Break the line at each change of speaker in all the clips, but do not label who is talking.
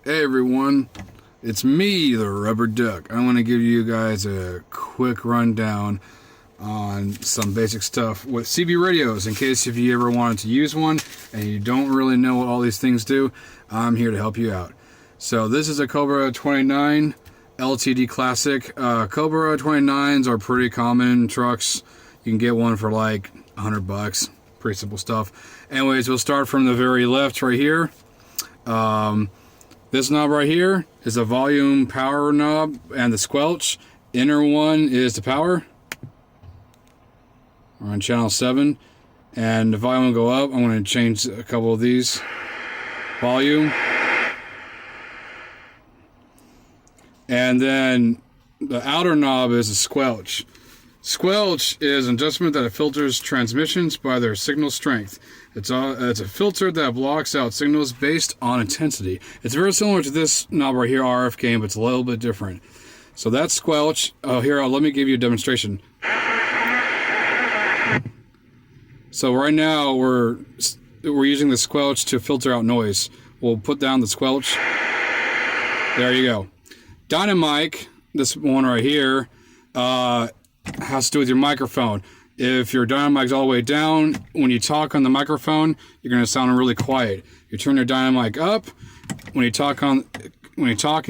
Hey everyone, it's me, the Rubber Duck. I want to give you guys a quick rundown on some basic stuff with CB radios in case if you ever wanted to use one and you don't really know what all these things do. I'm here to help you out. So this is a Cobra 29 LTD Classic. Cobra 29s are pretty common in trucks. You can get one for like $100. Pretty simple stuff. Anyways, we'll start from the very left right here. This knob right here is a volume power knob and the squelch. Inner one is the power. We're on channel 7. And the volume will go up. I'm going to change a couple of these. Volume. And then the outer knob is a squelch. Squelch is an adjustment that filters transmissions by their signal strength. It's a filter that blocks out signals based on intensity. It's very similar to this knob right here, RF gain, but it's a little bit different. So that's squelch. Oh, here, let me give you a demonstration. So right now we're using the squelch to filter out noise. We'll put down the squelch. There you go. Dynamic, this one right here, has to do with your microphone. If your dynamic's all the way down, when you talk on the microphone, you're going to sound really quiet. You turn your dynamic up, when you talk and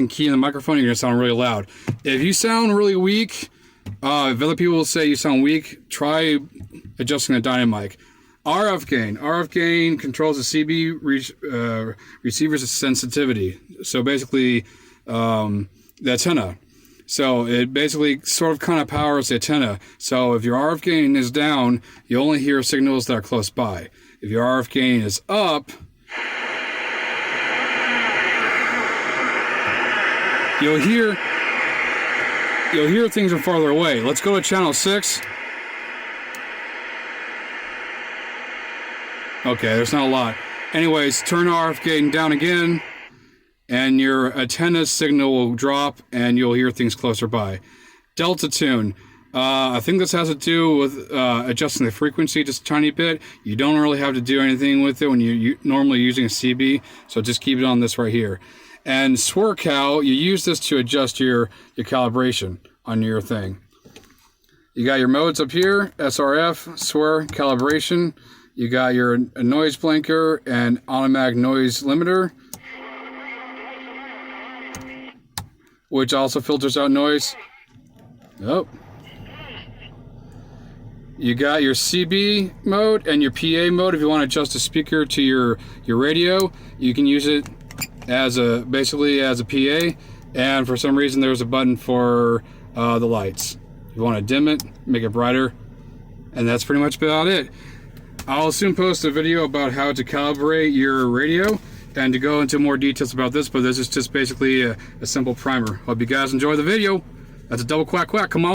key in the microphone, you're going to sound really loud. If you sound really weak, if other people say you sound weak, try adjusting the dynamic. RF gain controls the CB receiver's sensitivity. So basically, the antenna. So it basically sort of kind of powers the antenna. So if your RF gain is down, you only hear signals that are close by. If your RF gain is up, you'll hear things from farther away. Let's go to channel 6. Okay, there's not a lot. Anyways, turn RF gain down again, and your antenna signal will drop and you'll hear things closer by. Delta tune. I think this has to do with adjusting the frequency just a tiny bit. You don't really have to do anything with it when you're normally using a CB, so just keep it on this right here. And swir cal, you use this to adjust your calibration on your thing. You got your modes up here, SRF, swir, calibration. You got your noise blinker and automatic noise limiter, which also filters out noise. Oh. You got your CB mode and your PA mode. If you want to adjust the speaker to your radio, you can use it as basically as a PA. And for some reason, there's a button for the lights. If you want to dim it, make it brighter, and that's pretty much about it. I'll soon post a video about how to calibrate your radio and to go into more details about this, but this is just basically a simple primer. Hope you guys enjoy the video. That's a double quack quack. Come on.